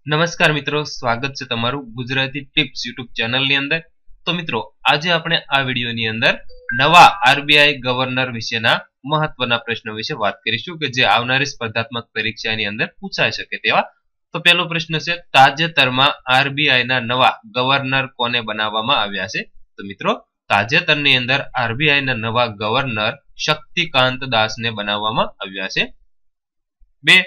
નમસ્કાર મિત્રો, સ્વાગત છે તમારું ગુજરાતી ટિપ્સ યુટ્યુબ ચેનલની અંદર। તો મિત્રો આજે આપણે આ વિડીયોની અંદર નવા આરબીઆઈ ગવર્નર વિશેના મહત્વના પ્રશ્નો વિશે વાત કરીશું કે જે આવનારી સ્પર્ધાત્મક પરીક્ષાની અંદર પૂછાઈ શકે તેવા। તો પહેલો પ્રશ્ન છે, તાજેતરમાં આરબીઆઈના નવા ગવર્નર કોને બનાવવામાં આવ્યા છે? તો મિત્રો તાજેતરની અંદર આરબીઆઈના નવા ગવર્નર શક્તિકાંત દાસને બનાવવામાં આવ્યા છે। 2.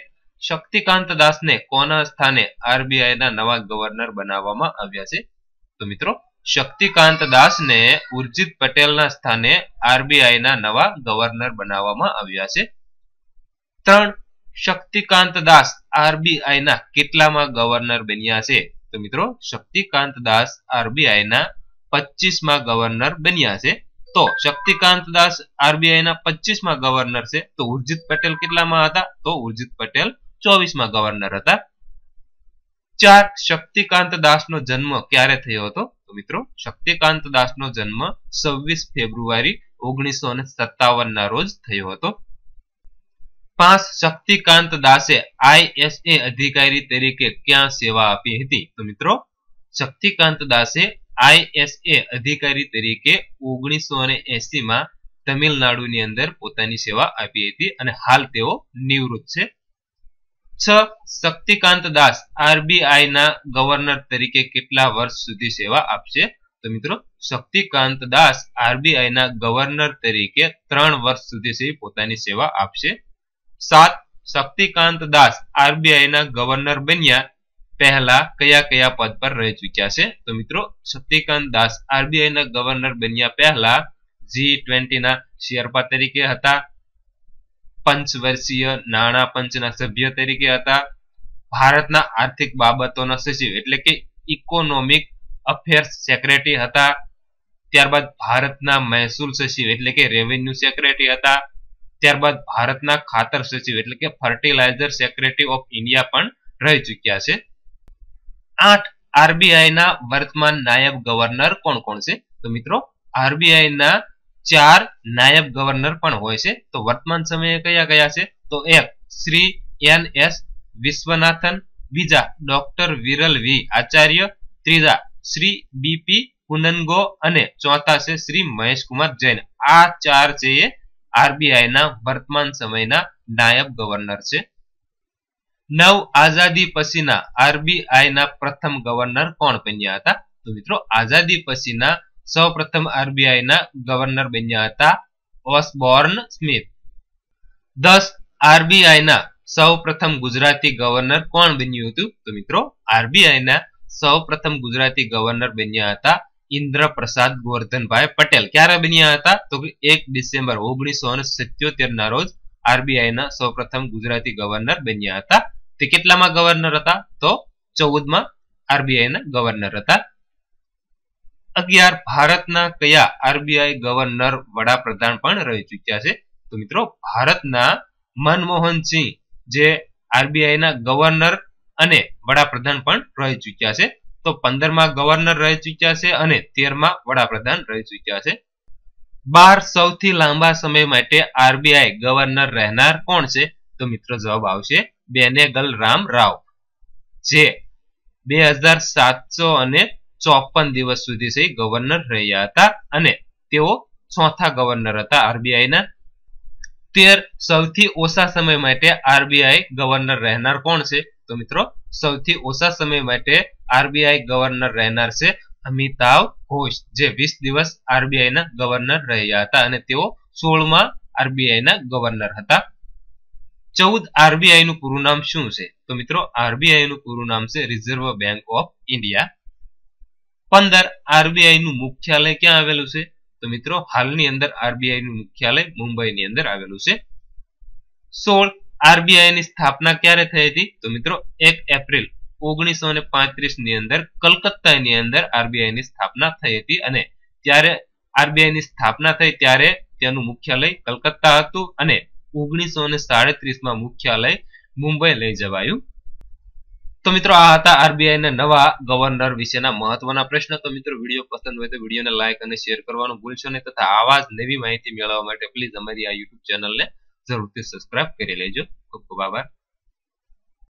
શક્તિકાંત દાસને કોના સ્થાને આરબીઆઈના નવા ગવર્નર બનાવવામાં આવ્યા છે? તો મિત્રો શક્તિકાંત દાસને ઉર્જિત પટેલના સ્થાને આરબીઆઈના નવા ગવર્નર બનાવવામાં આવ્યા છે। 3. શક્તિકાંત દાસ આરબીઆઈના કેટલામાં ગવર્નર બન્યા છે? તો મિત્રો શક્તિકાંત દાસ આરબીઆઈના 25માં ગવર્નર બન્યા છે। તો શક્તિકાંત દાસ આરબીઆઈના 25માં ગવર્નર છે, તો ઉર્જિત પટેલ કેટલામાં હતા? તો ઉર્જિત પટેલ 24માં ગવર્નર હતા। 4. શક્તિકાંત દાસનો જન્મ ક્યારે થયો હતો? તો મિત્રો શક્તિકાંત દાસનો જન્મ 26 ફેબ્રુઆરી 1957 ના રોજ થયો હતો। 5. શક્તિકાંત દાસે આઈએસએ અધિકારી તરીકે ક્યાં સેવા આપી હતી? તો મિત્રો શક્તિકાંત દાસે આઈએસએ અધિકારી તરીકે 1980 માં તમિલનાડુની અંદર પોતાની સેવા આપી હતી અને હાલ તેઓ નિવૃત્ત છે। 6. શક્તિકાંત દાસ આરબીઆઈના ગવર્નર તરીકે કેટલા વર્ષ સુધી સેવા આપશે? તો મિત્રો શક્તિકાંત દાસ આરબીઆઈના ગવર્નર તરીકે 3 વર્ષ સુધી પોતાની સેવા આપશે। 7. શક્તિકાંત દાસ આરબીઆઈના ગવર્નર બન્યા પહેલા કયા કયા પદ પર રહી ચૂક્યા છે? તો મિત્રો શક્તિકાંત દાસ આરબીઆઈના ગવર્નર બન્યા પહેલા G20 ના શેરપા તરીકે હતા, પંચવર્ષીય નાણાં પંચના સભ્ય તરીકે હતા, ભારતના આર્થિક બાબતોના સચિવ એટલે કે ઇકોનોમિક અફેર્સ સેક્રેટરી હતા, ત્યારબાદ ભારતના મહેસૂલ સચિવ એટલે કે રેવન્યુ સેક્રેટરી હતા, ત્યારબાદ ભારતના ખાતર સચિવ એટલે કે ફર્ટિલાઇઝર સેક્રેટરી ઓફ ઇન્ડિયા પણ રહી ચૂક્યા છે। 8. આરબીઆઈના વર્તમાન નાયબ ગવર્નર કોણ કોણ છે? તો મિત્રો આરબીઆઈના 4 નાયબ ગવર્નર પણ હોય છે, તો વર્તમાન સમયે કયા કયા છે? તો 1. શ્રી NS વિશ્વનાથન, 2. ડોક્ટર વિરલ વી આચાર્ય, 3. શ્રી BP પુનનગો અને 4 છે શ્રી મહેશકુમાર જૈન। આ 4 છે એ આરબીઆઈના વર્તમાન સમયના નાયબ ગવર્નર છે। 9. આઝાદી પછીના આરબીઆઈના પ્રથમ ગવર્નર કોણ બન્યા હતા? તો મિત્રો આઝાદી પછીના સૌપ્રથમ આરબીઆઈના ગવર્નર બન્યા હતા ઓસબોર્ન સ્મિથ। 10. આરબીઆઈના સૌપ્રથમ ગુજરાતી ગવર્નર કોણ બન્યું હતું? તો મિત્રો આરબીઆઈના સૌપ્રથમ ગુજરાતી ગવર્નર બન્યા હતા ઇન્દ્રપ્રસાદ ગોરધનભાઈ પટેલ। ક્યારે બન્યા હતા? તો 1 ડિસેમ્બર 1977 ના રોજ આરબીઆઈના સૌપ્રથમ ગુજરાતી ગવર્નર બન્યા હતા। તે કેટલામાં ગવર્નર હતા? તો 14માં આરબીઆઈના ગવર્નર હતા। 11. ભારતના કયા આરબીઆઈ ગવર્નર વડાપ્રધાન પણ રહી ચૂક્યા છે? તો મિત્રો ભારતના મનમોહનસિંહ જે આરબીઆઈના ગવર્નર અને વડાપ્રધાન પણ રહી ચૂક્યા છે, તો 15માં ગવર્નર રહી ચૂક્યા છે અને 13માં વડાપ્રધાન રહી ચૂક્યા છે। 12. સૌથી લાંબા સમય માટે આરબીઆઈ ગવર્નર રહેનાર કોણ છે? તો મિત્રો જવાબ આવશે બેનેગલ રામ રાવ, જે 2754 દિવસ સુધી ગવર્નર રહ્યા હતા અને તેઓ ચોથા ગવર્નર હતા આરબીઆઈના। 13. સૌથી ઓછા સમય માટે આરબીઆઈ ગવર્નર રહેનાર કોણ છે? તો મિત્રો સૌથી ઓછા સમય માટે આરબીઆઈ ગવર્નર રહેનાર છે અમિતાવ ઘોષ, જે 20 દિવસ આરબીઆઈના ગવર્નર રહ્યા હતા અને તેઓ 16માં આરબીઆઈના ગવર્નર હતા। 14. આરબીઆઈ નું પૂરું નામ શું છે? તો મિત્રો આરબીઆઈ નું પૂરું નામ છે reserve bank of India. 15. RBI નું મુખ્યાલય ક્યાં આવેલું છે? તો મિત્રો હાલની અંદર આરબીઆઈ નું મુખ્યાલય મુંબઈની અંદર આવેલું છે। 16. આરબીઆઈ ની સ્થાપના ક્યારે થઈ હતી? તો મિત્રો 1 એપ્રિલ 1935 ની અંદર કલકત્તાની અંદર આરબીઆઈ ની સ્થાપના થઈ હતી અને ત્યારે આરબીઆઈ ની સ્થાપના થઈ ત્યારે તેનું મુખ્યાલય કલકત્તા હતું અને 1937 માં મુખ્યાલય મુંબઈ લઈ જવાયું। તો મિત્રો આ હતા આરબીઆઈ ના નવા ગવર્નર વિશેના મહત્વના પ્રશ્ન। તો મિત્રો વિડીયો પસંદ હોય તો વિડીયોને લાઈક અને શેર કરવાનું ભૂલશો નહીં તથા આવા જ નવી માહિતી મેળવવા માટે પ્લીઝ અમારી આ યુટ્યુબ ચેનલને જરૂરથી સબસ્ક્રાઇબ કરી લેજો। ખૂબ ખૂબ આભાર।